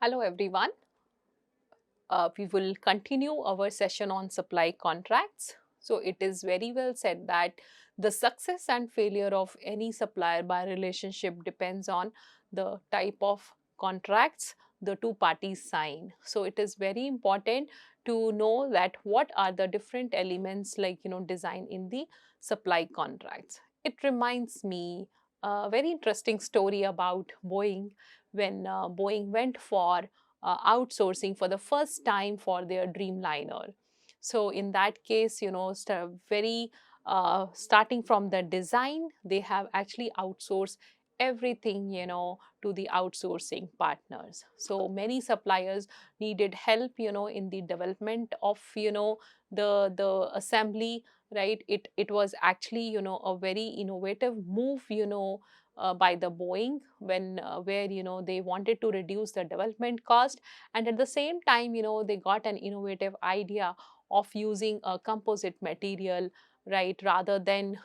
Hello everyone. We will continue our session on supply contracts. So it is very well said that the success and failure of any supplier buyer relationship depends on the type of contracts the two parties sign. So it is very important to know that what are the different elements like design in the supply contracts. It reminds me a very interesting story about Boeing when Boeing went for outsourcing for the first time for their Dreamliner. So in that case, very starting from the design, they have actually outsourced everything to the outsourcing partners. So many suppliers needed help in the development of the assembly, right. It was actually a very innovative move by the Boeing when where they wanted to reduce the development cost, and at the same time they got an innovative idea of using a composite material, right, rather than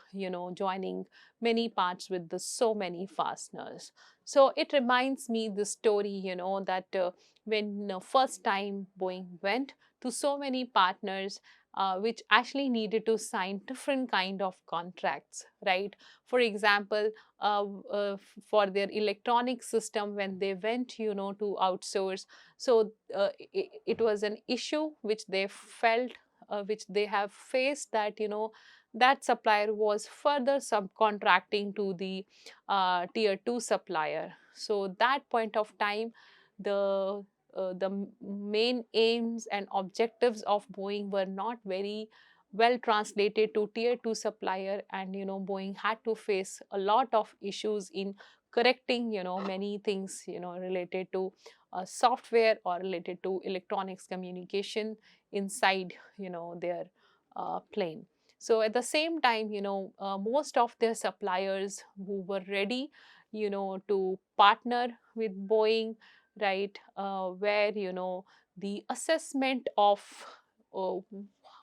joining many parts with the so many fasteners. So it reminds me the story that when first time Boeing went to so many partners which actually needed to sign different kind of contracts, right. For example, for their electronic system when they went to outsource. So it was an issue which they felt, which they have faced, that that supplier was further subcontracting to the tier 2 supplier. So that point of time, the main aims and objectives of Boeing were not very well translated to tier 2 supplier, and Boeing had to face a lot of issues in correcting many things related to software or related to electronics communication inside their plane. So at the same time most of their suppliers who were ready to partner with Boeing, right, where the assessment of uh,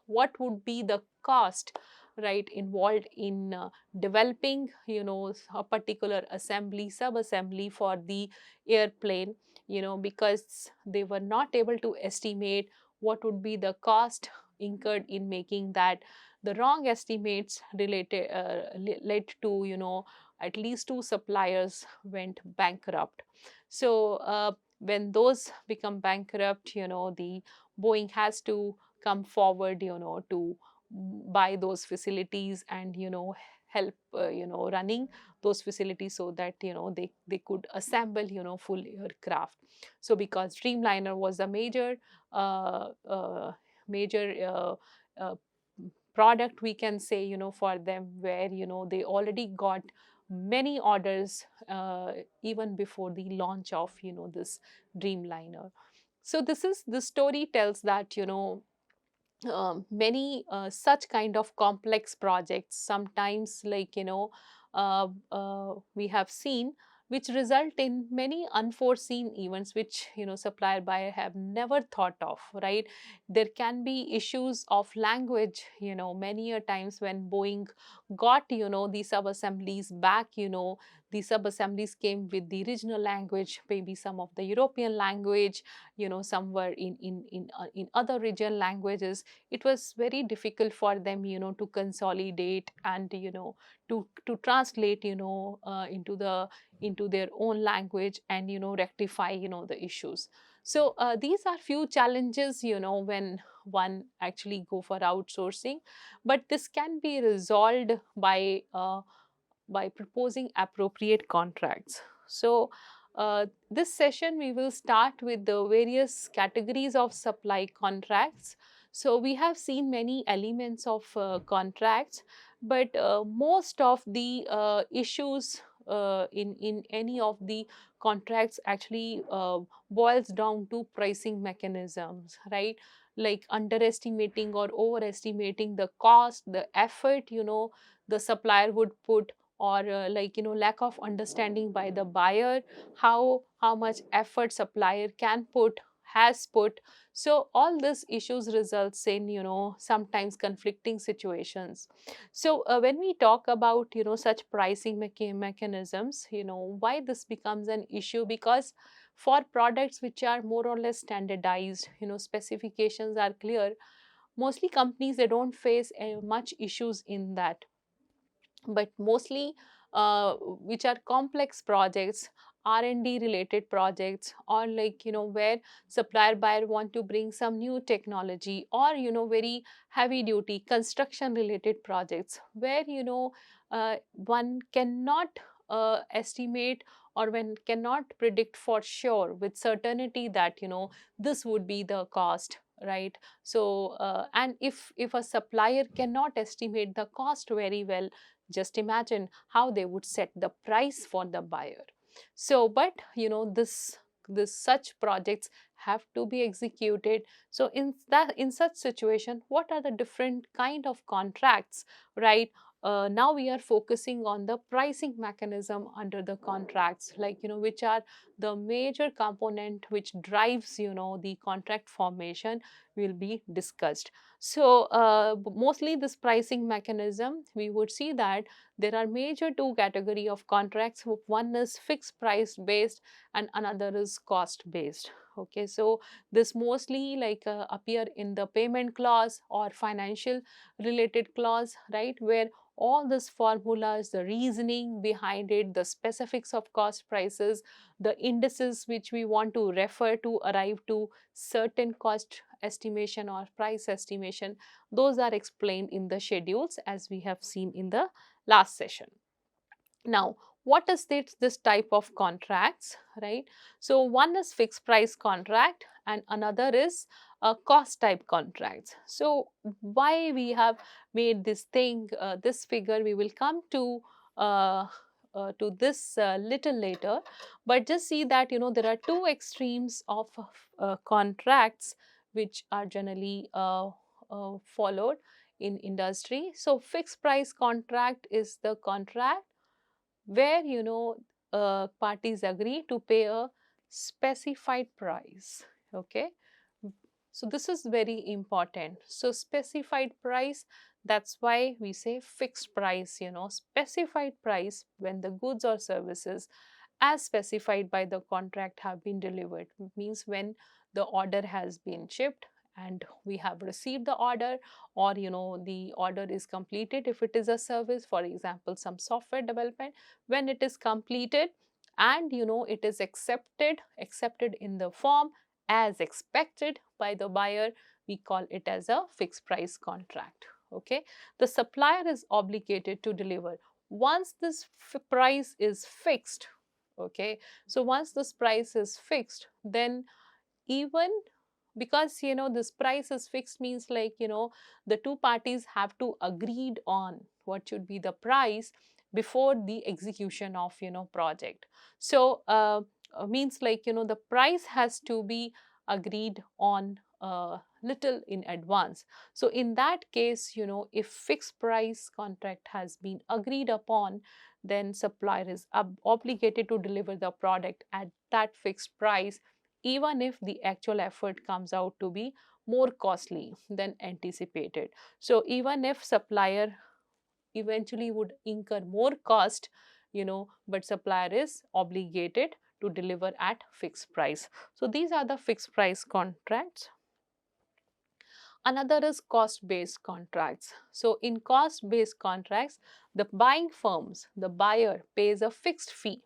what would be the cost, right, involved in developing a particular assembly sub assembly for the airplane, because they were not able to estimate what would be the cost incurred in making that. The wrong estimates related led to at least two suppliers went bankrupt. So when those become bankrupt, the Boeing has to come forward to buy those facilities and help running those facilities so that they could assemble full aircraft. So because Dreamliner was a major uh, product, we can say, for them, where they already got many orders even before the launch of this Dreamliner. So the story tells that many such kind of complex projects sometimes, like we have seen, which result in many unforeseen events which supplier buyer have never thought of, right. There can be issues of language, many a times when Boeing got the sub assemblies back, the sub assemblies came with the original language, maybe some of the European language, some were in other regional languages. It was very difficult for them to consolidate and to translate into their own language and rectify the issues. So these are few challenges when one actually go for outsourcing, but this can be resolved by proposing appropriate contracts. So this session we will start with the various categories of supply contracts. So we have seen many elements of contracts, but most of the issues in any of the contracts actually boils down to pricing mechanisms, right? Like underestimating or overestimating the cost, the effort the supplier would put, or like lack of understanding by the buyer how much effort supplier can put has put. So all these issues results in, sometimes conflicting situations. So when we talk about, such pricing mechanisms, why this becomes an issue, because for products which are more or less standardized, specifications are clear, mostly companies, they don't face much issues in that. But mostly which are complex projects, R&D related projects, or like, where supplier buyer want to bring some new technology, or very heavy duty construction related projects, where one cannot estimate, or one cannot predict for sure with certainty that this would be the cost, right? So and if a supplier cannot estimate the cost very well, just imagine how they would set the price for the buyer. So but this such projects have to be executed. So in such situation, what are the different kind of contracts, right? Now we are focusing on the pricing mechanism under the contracts, like which are the major component which drives the contract formation will be discussed. So mostly this pricing mechanism, we would see that there are major two category of contracts. One is fixed price based and another is cost based. Okay, so this mostly like appear in the payment clause or financial related clause, right, where all these formulas, the reasoning behind it, the specifics of cost prices, the indices which we want to refer to arrive to certain cost estimation or price estimation, those are explained in the schedules as we have seen in the last session. Now, what is this type of contracts, right? So one is fixed price contract and another is a cost type contracts. So why we have made this thing, this figure, we will come to this little later, but just see that there are two extremes of contracts which are generally followed in industry. So fixed price contract is the contract where parties agree to pay a specified price. Okay, so this is very important. So specified price, that's why we say fixed price. Specified price when the goods or services as specified by the contract have been delivered, means when the order has been shipped and we have received the order, or the order is completed. If it is a service, for example some software development, when it is completed and it is accepted in the form as expected by the buyer, we call it as a fixed price contract. Okay, the supplier is obligated to deliver once this price is fixed. Okay, so once this price is fixed, then even because this price is fixed means like the two parties have to agreed on what should be the price before the execution of project. So means like the price has to be agreed on little in advance. So in that case, if fixed price contract has been agreed upon, then supplier is obligated to deliver the product at that fixed price, even if the actual effort comes out to be more costly than anticipated. So even if supplier eventually would incur more cost, but supplier is obligated to deliver at fixed price. So these are the fixed price contracts. Another is cost based contracts. So in cost based contracts, the buying firms, the buyer pays a fixed fee.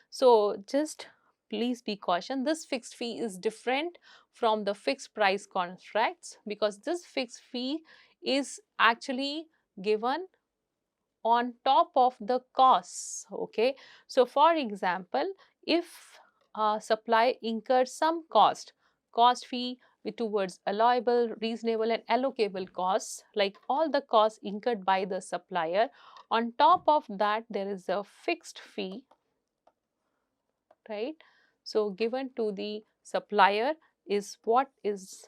So just please be cautioned, this fixed fee is different from the fixed price contracts, because this fixed fee is actually given on top of the costs. Okay, so for example, if supply incurs some cost fee towards allowable, reasonable and allocable costs, like all the costs incurred by the supplier, on top of that there is a fixed fee, right? So given to the supplier is what is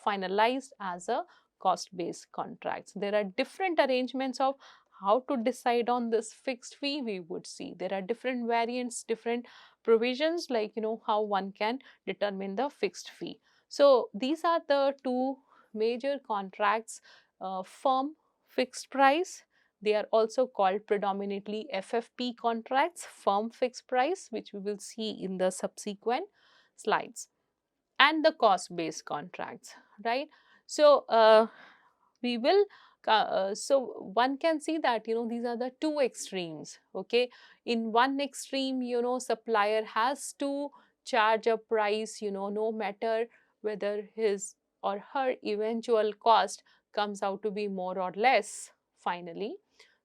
finalized as a cost based contracts. There are different arrangements of how to decide on this fixed fee. We would see there are different variants, different provisions, like how one can determine the fixed fee. So these are the two major contracts, firm fixed price. They are also called predominantly FFP contracts, firm fixed price, which we will see in the subsequent slides, and the cost based contracts, right? So we will so one can see that these are the two extremes. Okay, in one extreme, supplier has to charge a price, no matter whether his or her eventual cost comes out to be more or less finally.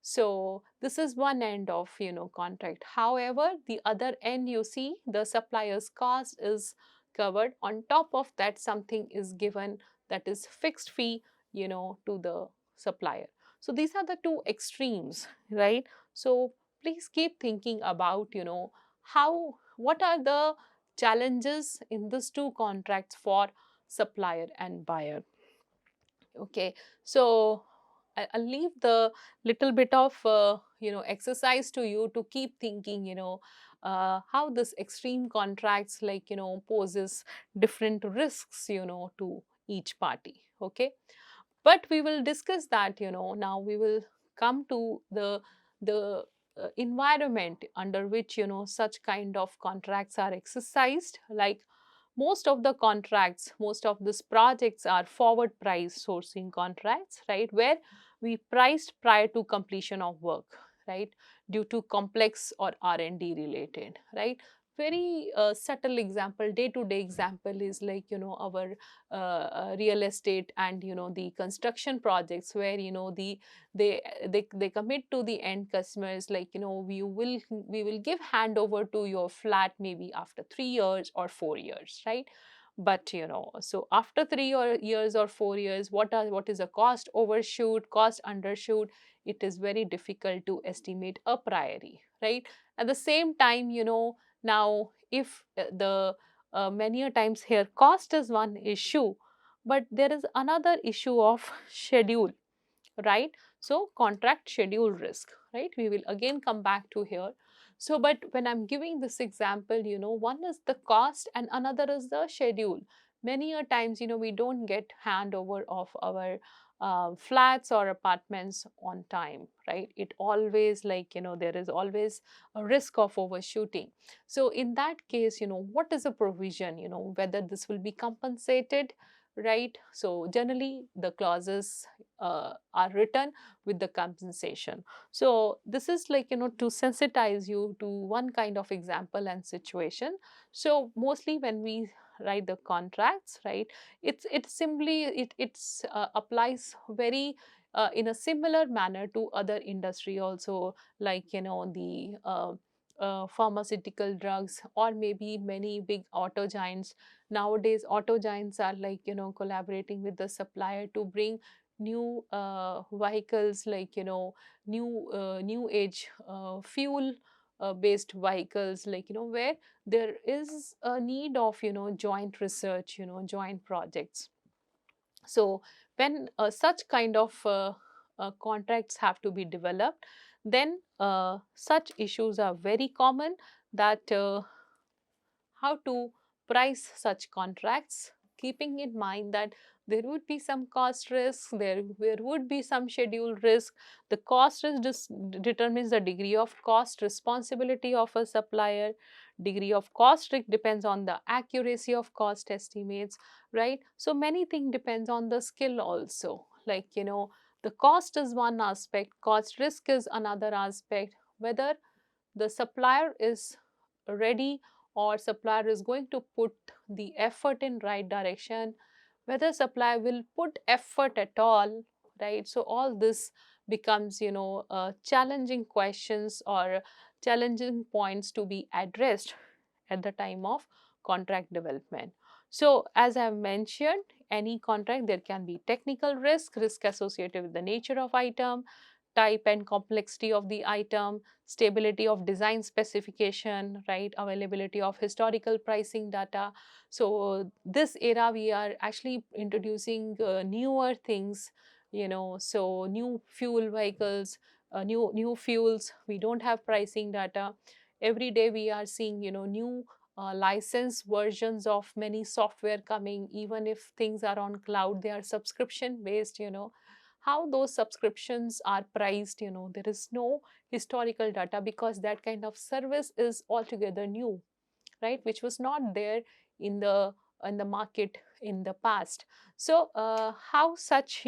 So this is one end of contract. However, the other end, you see, the supplier's cost is covered. On top of that, something is given, that is fixed fee, to the supplier. So these are the two extremes, right? So please keep thinking about, what are the challenges in these two contracts for supplier and buyer. Okay, so I'll leave the little bit of exercise to you to keep thinking, how this extreme contracts like poses different risks, to each party. Okay, but we will discuss that. Now we will come to the environment under which such kind of contracts are exercised. Like most of the contracts, most of these projects are forward price sourcing contracts, right, where we priced prior to completion of work, right, due to complex or R&D related, right. Very subtle example, day to day example is like our real estate and the construction projects, where they they commit to the end customers like we will give handover to your flat maybe after 3 years or 4 years, right. But so after 3 years or 4 years, what is a cost overshoot, cost undershoot, it is very difficult to estimate a priori, right. At the same time, now if the many a times here cost is one issue, but there is another issue of schedule, right. So contract schedule risk, right, we will again come back to here. So but when I'm giving this example, one is the cost and another is the schedule. Many a times, we don't get handover of our flats or apartments on time, right. It always like there is always a risk of overshooting. So in that case, what is a provision, whether this will be compensated, right. So generally the clauses are written with the compensation. So this is like to sensitize you to one kind of example and situation. So mostly when we write the contracts, right, it's simply it's applies very in a similar manner to other industry also, like the pharmaceutical drugs, or maybe many big auto giants. Nowadays auto giants are like collaborating with the supplier to bring new vehicles, like new age fuel based vehicles, like where there is a need of joint research, joint projects. So when such kind of contracts have to be developed, then such issues are very common, that how to price such contracts, keeping in mind that there would be some cost risk, there would be some schedule risk. The cost risk determines the degree of cost responsibility of a supplier. Degree of cost risk depends on the accuracy of cost estimates, right. So many things depends on the skill also, like the cost is one aspect, cost risk is another aspect, whether the supplier is ready or supplier is going to put the effort in right direction, whether supplier will put effort at all, right. So all this becomes challenging questions or challenging points to be addressed at the time of contract development. So as I have mentioned, any contract there can be technical risk associated with the nature of item, type and complexity of the item, stability of design specification, right, availability of historical pricing data. So this era we are actually introducing newer things, so new fuel vehicles, new fuels, we don't have pricing data. Every day we are seeing new licensed versions of many software coming. Even if things are on cloud, they are subscription based, how those subscriptions are priced, there is no historical data, because that kind of service is altogether new, right, which was not there in the market in the past. So how such,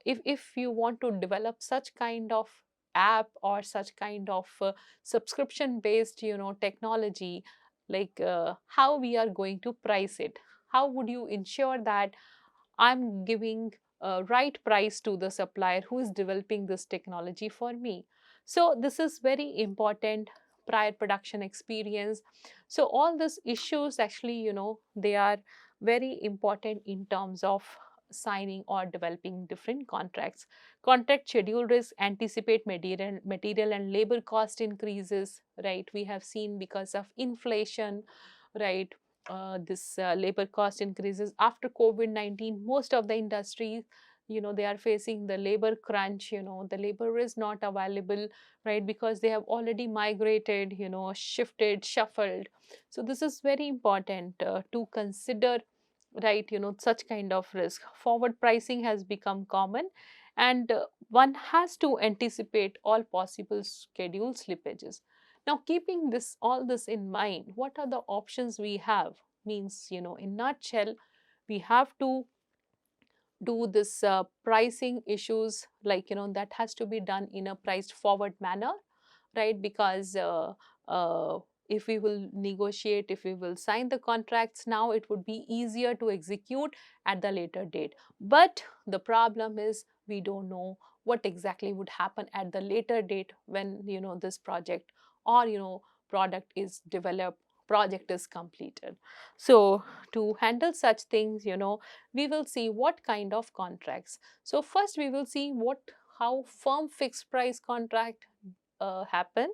if you want to develop such kind of app or such kind of subscription based, technology, like how we are going to price it, how would you ensure that I'm giving a right price to the supplier who is developing this technology for me. So this is very important, prior production experience. So all these issues actually, they are very important in terms of signing or developing different contracts. Contract schedule risk, anticipate material and labor cost increases, right? We have seen because of inflation, right? This labor cost increases after COVID-19. Most of the industries, they are facing the labor crunch. The labor is not available, right, because they have already migrated, shifted, shuffled. So this is very important to consider, right, such kind of risk. Forward pricing has become common, and one has to anticipate all possible schedule slippages. Now, keeping this all this in mind, what are the options we have? Means, in nutshell, we have to do this pricing issues, like, that has to be done in a priced forward manner, right? Because if we will negotiate, if we will sign the contracts now, it would be easier to execute at the later date. But the problem is we don't know what exactly would happen at the later date when, this project or, product is developed, project is completed. So to handle such things, we will see what kind of contracts. So first we will see how firm fixed price contract happen,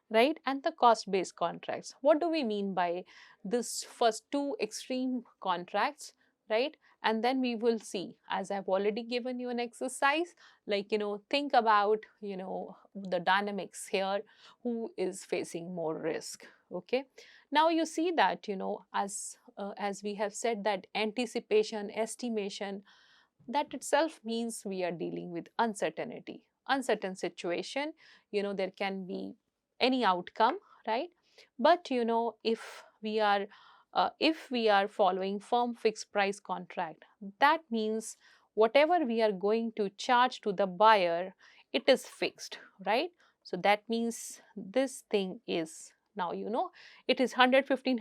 right, and the cost based contracts. What do we mean by this first two extreme contracts, right? And then we will see, as I've already given you an exercise, like, think about, the dynamics here, who is facing more risk. Okay, now you see that, as we have said, that anticipation, estimation, that itself means we are dealing with uncertainty, uncertain situation. There can be any outcome, right? But, if we are following firm fixed price contract, that means whatever we are going to charge to the buyer, it is fixed, right? So that means this thing is now, it is 100, 15,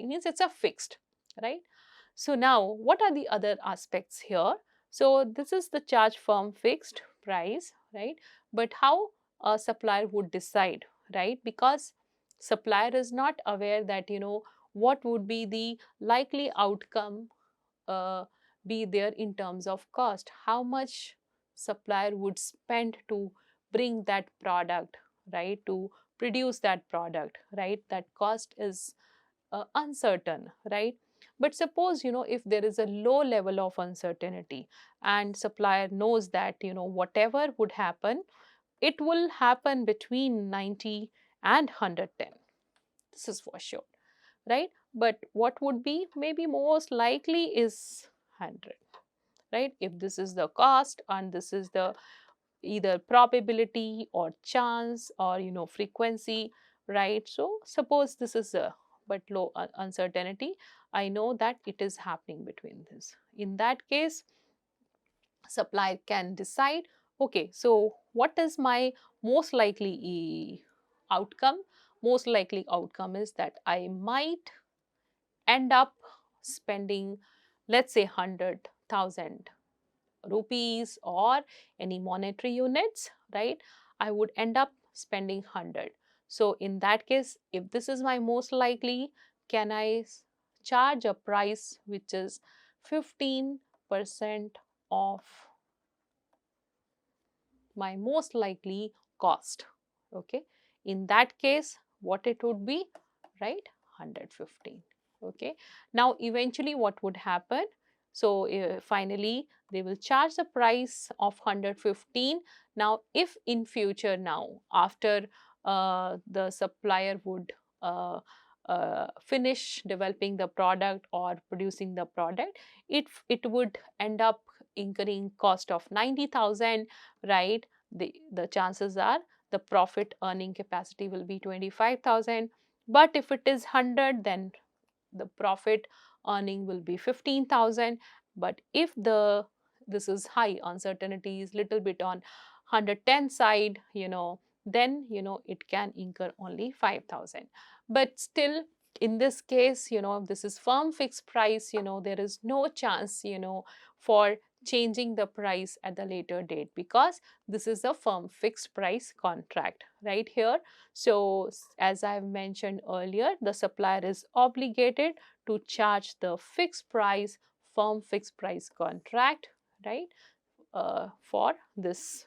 means it's a fixed, right? So now, what are the other aspects here? So this is the charge firm fixed price, right? But how a supplier would decide, right? Because supplier is not aware that, what would be the likely outcome uh, be there in terms of cost. How much supplier would spend to bring that product, right? To produce that product, right? That cost is uncertain, right? But suppose, if there is a low level of uncertainty and supplier knows that, whatever would happen, it will happen between 90 and 110. This is for sure, right? But what would be maybe most likely is 100, right? If this is the cost and this is the either probability or chance or, frequency, right? So suppose this is a but low uncertainty, I know that it is happening between this. In that case, supplier can decide, okay, so what is my most likely outcome? Most likely outcome is that I might end up spending, let's say, 100,000 rupees or any monetary units, right? I would end up spending 100. So in that case, if this is my most likely, can I charge a price which is 15% of my most likely cost? Okay, in that case, what it would be, right? 115. Okay, now eventually what would happen? So finally they will charge the price of 115. Now if in future, now after the supplier would uh, finish developing the product or producing the product, it would end up incurring cost of 90,000, right? The chances are the profit earning capacity will be 25,000. But if it is 100, then the profit earning will be 15,000. But if this is high, uncertainty is little bit on 110 side, then it can incur only 5,000. But still, in this case, this is firm fixed price, there is no chance, for changing the price at the later date, because this is a firm fixed price contract right here. So as I've mentioned earlier, the supplier is obligated to charge the fixed price, firm fixed price contract, right, for this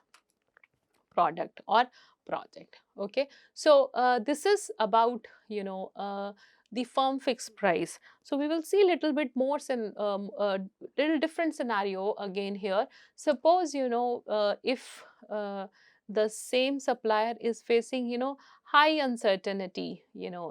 product or project. Okay, so this is about the firm fixed price. So we will see a little bit more little different scenario again here. Suppose if the same supplier is facing high uncertainty,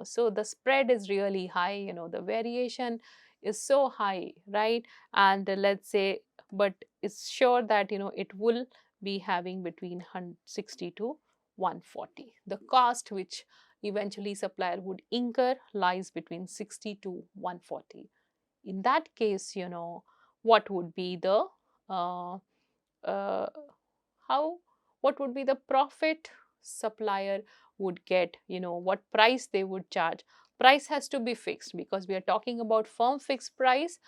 so the spread is really high, the variation is so high, right? And let's say, but it's sure that it will be having between 60 to 140. The cost which eventually supplier would incur lies between 60 to 140. In that case, what would be the uh, uh, how what would be the profit supplier would get, what price they would charge. Price has to be fixed because we are talking about firm fixed price,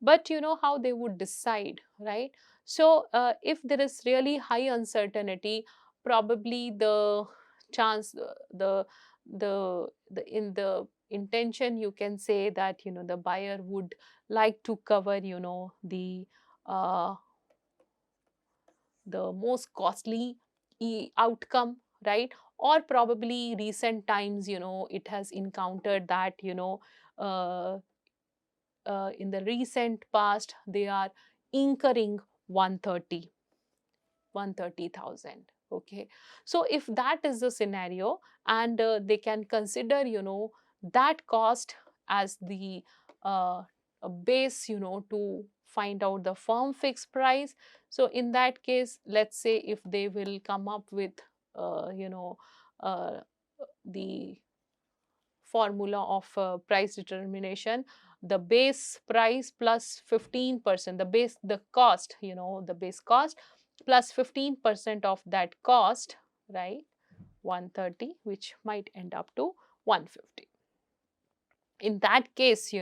but how they would decide, right? So if there is really high uncertainty, probably the chance the in the intention, you can say that the buyer would like to cover uh, the most costly outcome, right? Or probably recent times, it has encountered that uh, in the recent past they are incurring 130 130,000. Okay, so if that is the scenario, and they can consider that cost as the base to find out the firm fixed price. So in that case, let's say if they will come up with uh, the formula of price determination, the base price plus 15%, the cost, the base cost plus 15% of that cost, right? 130, which might end up to 150. In that case,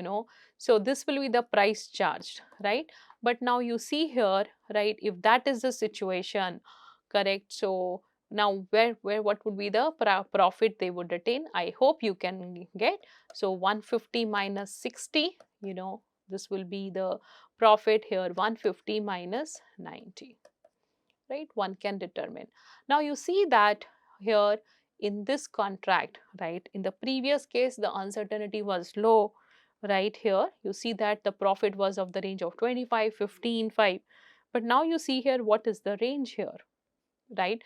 so this will be the price charged, right? But now you see here, right, if that is the situation, correct? So now where what would be the profit they would attain? I hope you can get. So 150 minus 60, this will be the profit here. 150 minus 90, right? One can determine. Now you see that here in this contract, right, in the previous case the uncertainty was low, right? Here you see that the profit was of the range of 25, 15, 5. But now you see here what is the range here, right?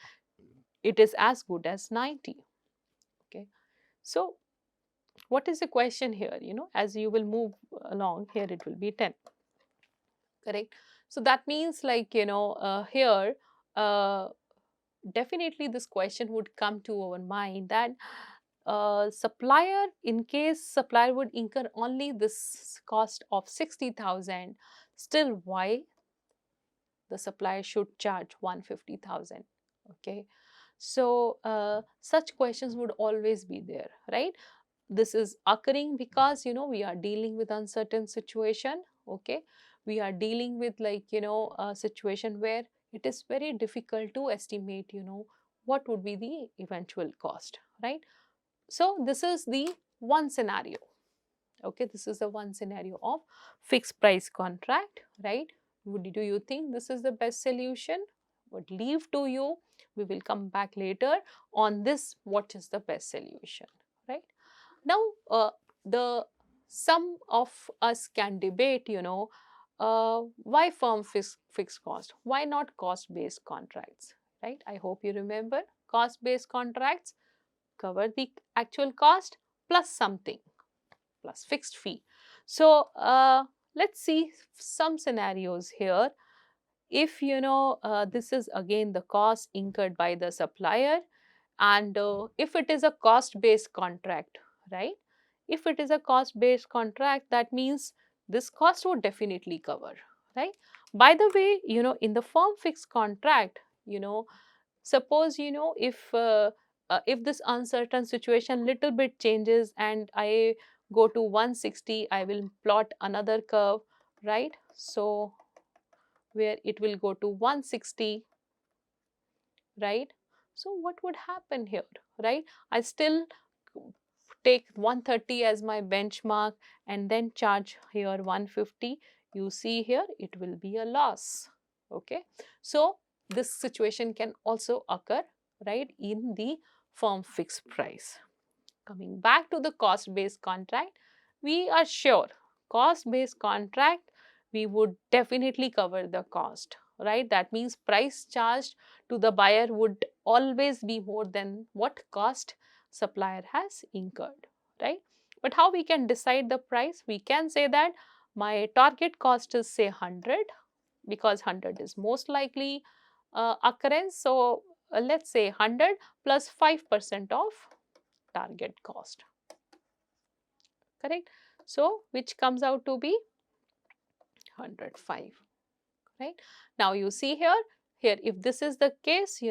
It is as good as 90. Okay, so what is the question here? As you will move along here, it will be 10, correct? So that means, like, here uh, definitely this question would come to our mind that supplier, in case supplier would incur only this cost of 60,000, still why the supplier should charge 150,000? Okay, so such questions would always be there, right? This is occurring because we are dealing with uncertain situation. Okay, we are dealing with, like, a situation where it is very difficult to estimate what would be the eventual cost, right? So this is the one scenario. Okay, this is the one scenario of fixed price contract, right? Do you think this is the best solution? Would leave to you. We will come back later on this, what is the best solution, right? Now, the some of us can debate, why firm fixed cost? Why not cost-based contracts, right? I hope you remember cost-based contracts cover the actual cost plus something. plus fixed fee. So let's see some scenarios here. If this is again the cost incurred by the supplier, and if it is a cost based contract, right? If it is a cost based contract, that means this cost would definitely cover, right? By the way, in the firm fixed contract, suppose if this uncertain situation little bit changes and I go to 160, I will plot another curve, right? So where it will go to 160, right? So what would happen here, right? I still take 130 as my benchmark and then charge here 150. You see here it will be a loss. Okay, so this situation can also occur, right, in the firm fixed price. Coming back to the cost based contract, we are sure cost based contract we would definitely cover the cost, right? That means price charged to the buyer would always be more than what cost supplier has incurred, right? But how we can decide the price? We can say that my target cost is say 100, because 100 is most likely occurrence. So let's say 100 plus 5% of target cost, correct? So which comes out to be 105, right? Now you see here if this is the case,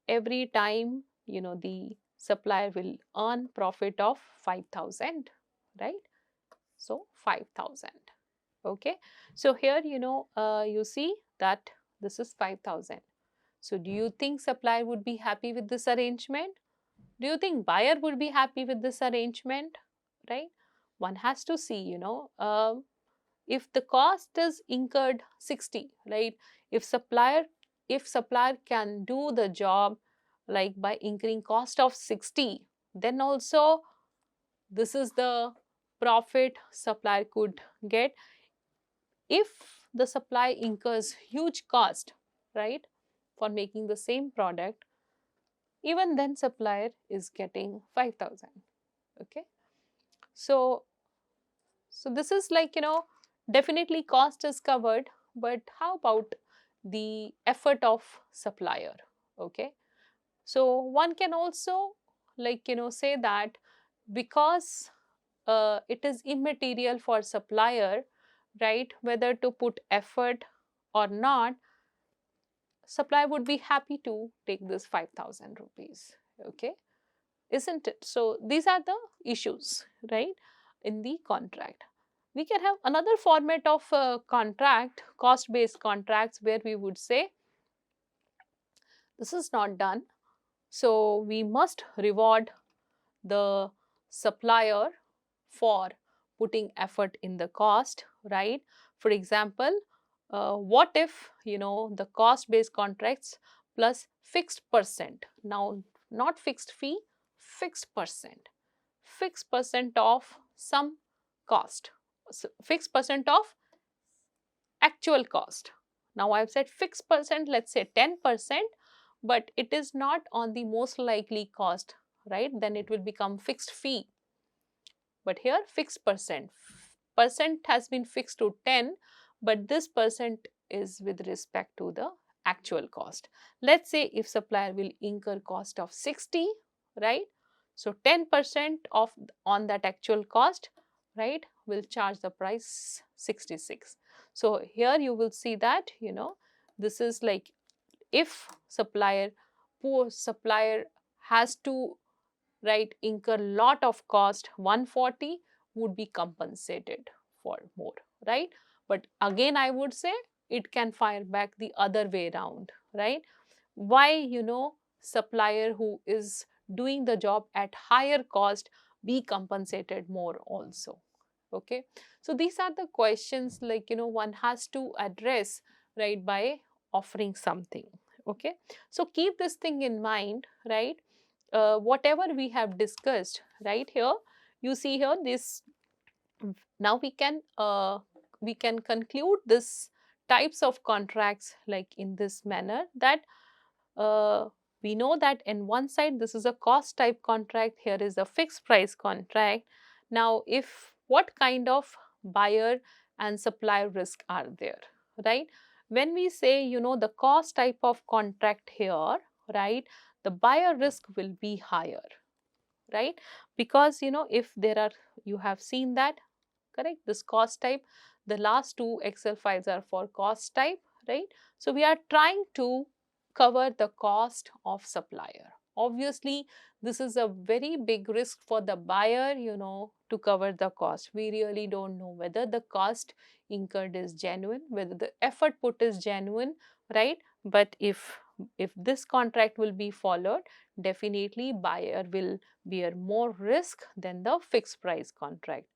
every time the supplier will earn profit of 5,000, right? So 5,000. Okay, so here you see that this is 5,000. So do you think supplier would be happy with this arrangement? Do you think buyer would be happy with this arrangement, right? One has to see, if the cost is incurred 60, right? If supplier can do the job like by incurring cost of 60, then also this is the profit supplier could get. If the supplier incurs huge cost, right, for making the same product, even then supplier is getting 5,000. Okay, so this is like definitely cost is covered, but how about the effort of supplier? Okay, so one can also like say that because it is immaterial for supplier, right, whether to put effort or not, supplier would be happy to take this 5,000 rupees. Okay, isn't it? So these are the issues, right, in the contract. We can have another format of contract, cost based contracts, where we would say this is not done, so we must reward the supplier for putting effort in the cost, right? For example, what if the cost based contracts plus fixed percent, now not fixed fee, fixed percent of some cost, so fixed percent of actual cost. Now I've said fixed percent, let's say 10%, but it is not on the most likely cost, right? Then it will become fixed fee. But here fixed percent has been fixed to 10, but this percent is with respect to the actual cost. Let's say if supplier will incur cost of 60, right? So 10% of on that actual cost, right, will charge the price 66. So here you will see that this is like if poor supplier has to, right, incur lot of cost, 140 would be compensated for more, right? But again I would say it can fire back the other way around, right? Why supplier who is doing the job at higher cost be compensated more also? Okay, so these are the questions like one has to address, right, by offering something. Okay, so keep this thing in mind, right? Whatever we have discussed right here, you see here this, now we can conclude this types of contracts like in this manner, that uh, we know that in one side this is a cost type contract, here is a fixed price contract. Now if what kind of buyer and supply risk are there, right? When we say, the cost type of contract here, right, the buyer risk will be higher, right? Because, if there are, you have seen that, correct? This cost type, the last two Excel files are for cost type, right? So we are trying to cover the cost of supplier. Obviously, this is a very big risk for the buyer, to cover the cost. We really don't know whether the cost incurred is genuine, whether the effort put is genuine, right? But if this contract will be followed, definitely buyer will bear more risk than the fixed price contract.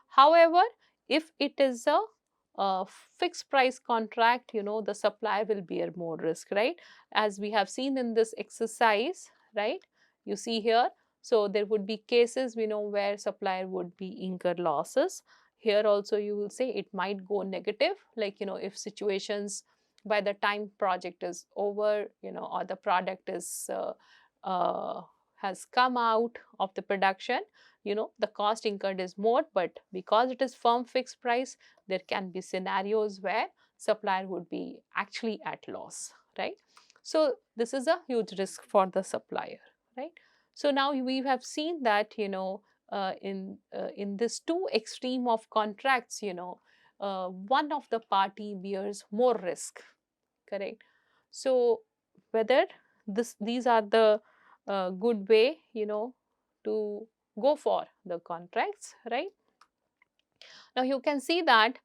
However, if it is a fixed price contract, the supplier will bear more risk, right? As we have seen in this exercise, right? You see here, so there would be cases we know where supplier would be incur losses. Here also you will say it might go negative, like, if situations by the time project is over, or the product is uh, has come out of the production, the cost incurred is more, but because it is firm fixed price, there can be scenarios where supplier would be actually at loss, right? So this is a huge risk for the supplier, right? So now we have seen that, in this two extreme of contracts, one of the party bears more risk, correct? So whether these are the good way, to go for the contracts, right? Now you can see that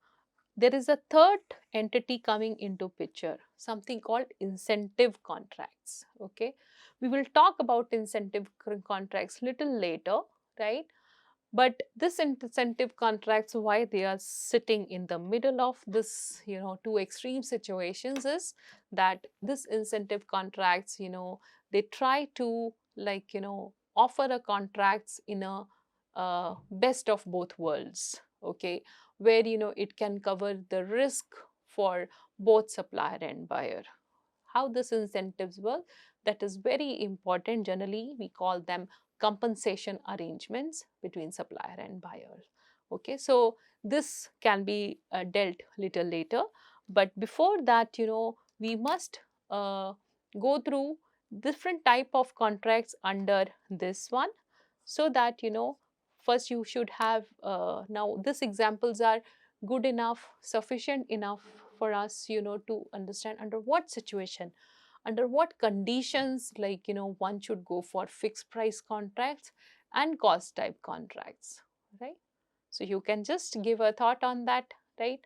there is a third entity coming into picture, something called incentive contracts. Okay, we will talk about incentive contracts little later, right? But this incentive contracts, why they are sitting in the middle of this, two extreme situations, is that this incentive contracts, they try to, like, offer a contracts in a best of both worlds, okay, where, it can cover the risk for both supplier and buyer. How this incentives work, that is very important. Generally we call them compensation arrangements between supplier and buyer. Okay, so this can be dealt little later, but before that, we must go through different type of contracts under this one, so that, first you should have, now these examples are good enough, sufficient enough for us, to understand under what situation, under what conditions, like, one should go for fixed price contracts and cost type contracts, right? So you can just give a thought on that, right?